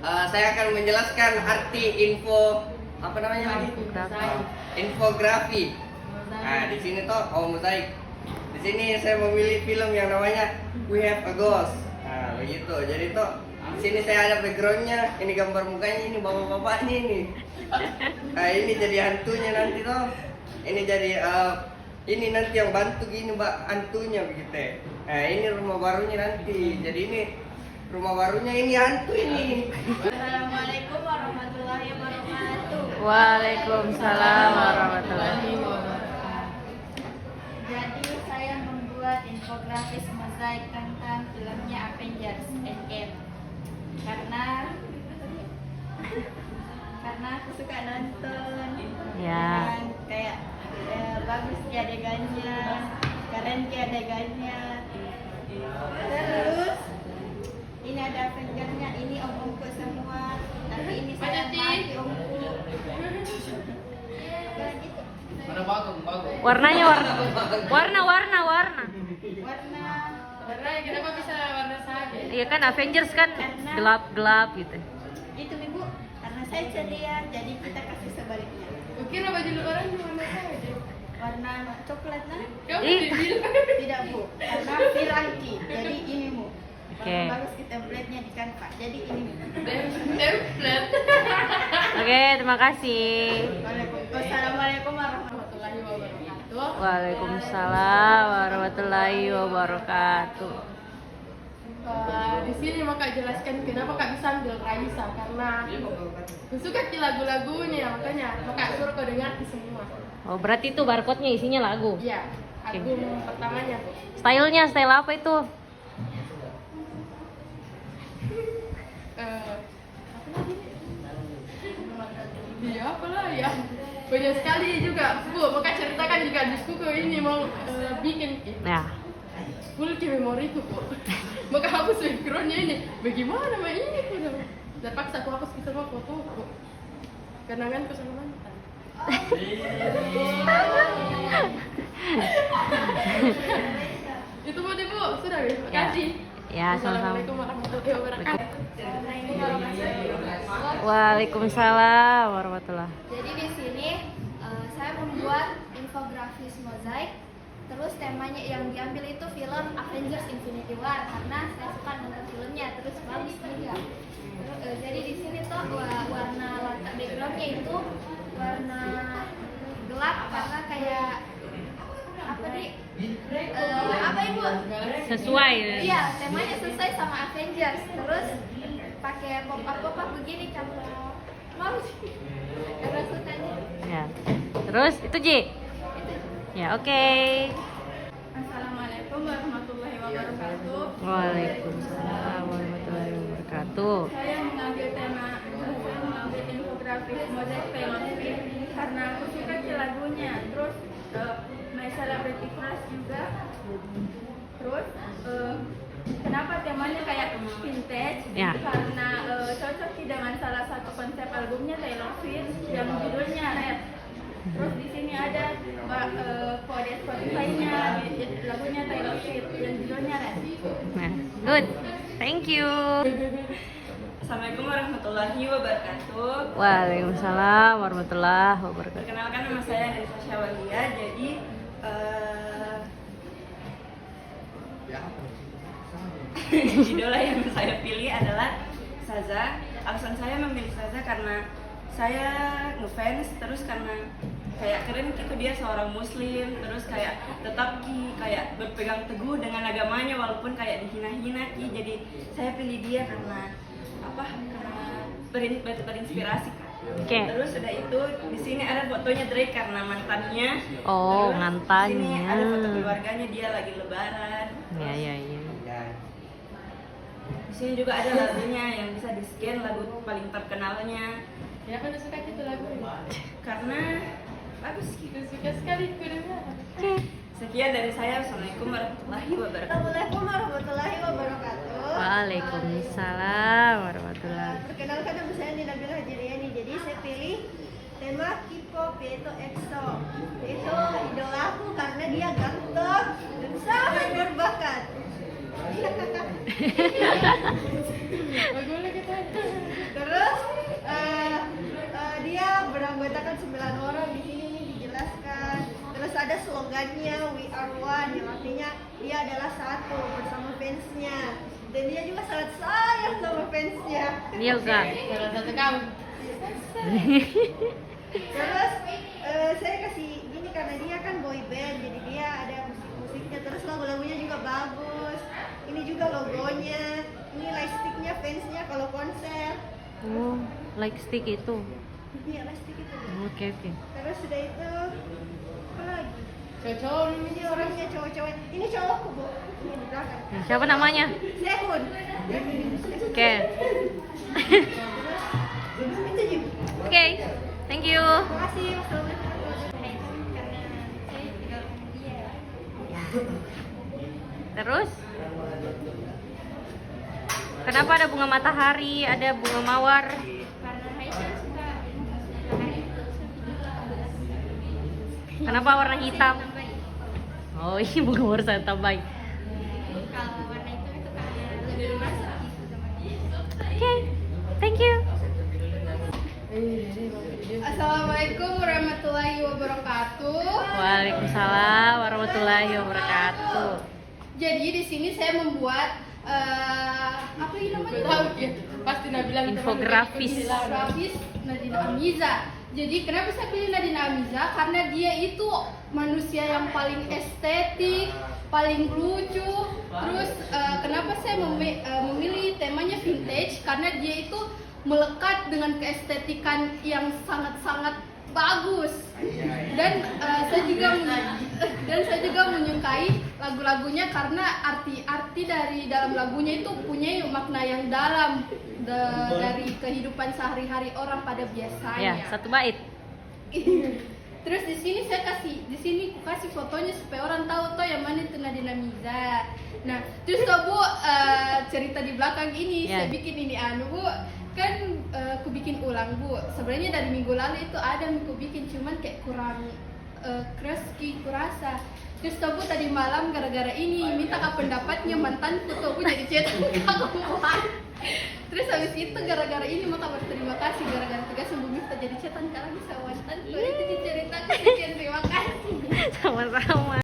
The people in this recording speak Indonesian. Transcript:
saya akan menjelaskan arti info apa namanya lagi? Infografi. Nah, di sini tuh mozaik. Di sini saya memilih film yang namanya We Have a Ghost. Nah, begitu. Jadi tuh di sini saya ada backgroundnya. Ini gambar mukanya, ini bapak-bapaknya ini. Nah, ini jadi hantunya nanti tuh. Ini jadi ini nanti yang bantu gini mbak hantunya begitu. Nah, ini rumah barunya nanti. Jadi ini rumah barunya ini hantu ini. Assalamualaikum warahmatullahi wabarakatuh. Waalaikumsalam warahmatullahi wabarakatuh. Jadi saya membuat infografis mozaik tentang filmnya Avengers Endgame karena aku suka nonton. Ya. Dan kayak bagus di adegannya, keren di adegannya. Terus ini ada Avengersnya, ini om-omku semua, tapi ini saya mati omku. Warnanya warna. Warna Kenapa bisa warna saja? Iya kan Avengers kan gelap-gelap gitu. itu ibu, karena saya ceria, jadi kita kasih sebaliknya. Kira baju lebaran warna saja. Warna coklat nah? Kamu Ih. dibilang. Tidak bu, karena piranti, jadi ini bu. Oke. Bagus di template-nya di Canva, jadi ini. Template. Oke, terima kasih. Wassalamualaikum warahmatullahi Warahmatullahi wabarakatuh. Waalaikumsalam warahmatullahi wabarakatuh. Di sini mau Kak jelaskan kenapa Kak bisa ambil Raisa karena aku suka di lagu-lagunya makanya mau Kak suruh kau dengar di semua. Oh, berarti itu barcode-nya isinya lagu. Iya, album pertamanya Bu. Stylenya style apa itu? Apa lagi? Iya, apalah ya. Banyak sekali juga Bu, mau Kak ceritakan juga diskuku ini mau bikin Ya. full ke memoriku Bu. Mau Kak hapus backgroundnya ini. Bagaimana mah ini Bu? Terpaksa aku hapus semua foto Bu. Kenanganku sama mantan. Itu Bu, Bu, sudah ya. Terima kasih. Ya, sama-sama. Assalamualaikum warahmatullahi wabarakatuh. Waalaikumsalam warahmatullahi. Jadi di sini saya membuat infografis mozaik. Terus temanya yang diambil itu film Avengers Infinity War karena saya suka nonton filmnya, terus bagus juga. Jadi di sini tuh warna latar backgroundnya itu warna gelap karena kayak apa nih? Apa ibu? Sesuai. Iya, temanya sesuai sama Avengers. Terus pakai pop-up begini kalau mau sih. Karena sukanya. Ya. Terus itu Ji. Ya, oke. Assalamualaikum warahmatullahi wabarakatuh. Waalaikumsalam warahmatullahi wabarakatuh. Saya mengambil infografis mozaik Taylor Swift karena aku suka ke lagunya. Terus My Celebrity Crush juga. Terus kenapa temanya kayak vintage? Ya. Karena cocok dengan salah satu konsep albumnya Taylor Swift yang judulnya Red. Terus di sini ada kode Spotify-nya lagunya Taylor Swift yang judulnya Red. Nah, good. Thank you. Assalamualaikum warahmatullahi wabarakatuh. Waalaikumsalam warahmatullahi wabarakatuh. Perkenalkan nama saya Nisa Syawalia. Jadi idola yang saya pilih adalah Saza. Alasan saya memilih Saza karena saya ngefans, terus karena kayak keren gitu dia seorang muslim, terus kayak tetap kayak berpegang teguh dengan agamanya walaupun kayak dihina-hina jadi saya pilih dia karena apa? Karena berinspirasi Kak. Oke. Terus udah itu di sini ada fotonya Drake karena mantannya. Oh, Terus mantannya. Di sini ada foto keluarganya dia lagi lebaran. Ya, ya, ya. Di sini juga ada lagunya yang bisa di scan lagu paling terkenalnya. Ya, aku suka itu lagu ini. Karena bagus gitu. Suka sekali aku dengar. Sekian dari saya. Assalamualaikum warahmatullahi wabarakatuh. Assalamualaikum warahmatullahi wabarakatuh. Waalaikumsalam warahmatullahi. Perkenalkan nama saya Nabila Hajiriani. Jadi saya pilih tema K-pop yaitu EXO. Itu idola aku karena dia ganteng dan sangat berbakat. Bagus kita. quote-nya we are one, yang artinya dia adalah satu bersama fansnya, dan dia juga sangat sayang sama fansnya. Dia juga. Salah satu kamu. Terus saya kasih gini karena dia kan boy band, jadi dia ada musik-musiknya, terus lagu-lagunya juga bagus. Ini juga logonya, ini lightsticknya fansnya kalau konser. Oh, like stick itu. Iya lightstick itu. Oke, oke. Terus sudah itu apa lagi? Cocok. Ini orangnya cowok-cowok. Ini cowokku bu. Ini di belakang. Siapa namanya? Sehun. Oke. Itu juga. Oke. Thank you. Terima kasih. Wassalamualaikum warahmatullahi Karena saya juga dia. Terus? Kenapa ada bunga matahari, ada bunga mawar? Karena Haisha suka matahari itu. Kenapa warna hitam? Oh, ini bunga mawar saya tambahin. Kalau warna itu karena lebih masuk gitu sama dia. Oke. Thank you. Assalamualaikum warahmatullahi wabarakatuh. Waalaikumsalam warahmatullahi wabarakatuh. Jadi di sini saya membuat apa ini namanya? Tahu ya. Pasti Nabila Infografis. Infografis Nadina Amiza. Jadi kenapa saya pilih Nadina Amiza? Karena dia itu manusia yang paling estetik, paling lucu. Terus kenapa saya memilih temanya vintage? Karena dia itu melekat dengan keestetikan yang sangat-sangat bagus. Dan saya juga menyukai lagu-lagunya karena arti dari dalam lagunya itu punya makna yang dalam dari kehidupan sehari-hari orang pada biasanya. Ya, satu bait. Terus di sini ku kasih fotonya supaya orang tahu toh yang mana itu Nadina Amiza. Nah, terus toh Bu, cerita di belakang ini Ya. saya bikin ini Bu. Kan ku bikin ulang Bu. Sebenarnya dari minggu lalu itu ada yang ku bikin cuman kayak kurang kreski kurasa. Terus toh Bu tadi malam gara-gara ini minta ke pendapatnya mantanku toh Bu jadi cetan aku. Terus habis itu gara-gara ini maka berterima kasih gara-gara tugas yang Bu minta jadi cetan karena bisa mantanku. Itu ceritaku sekian terima kasih. Sama-sama.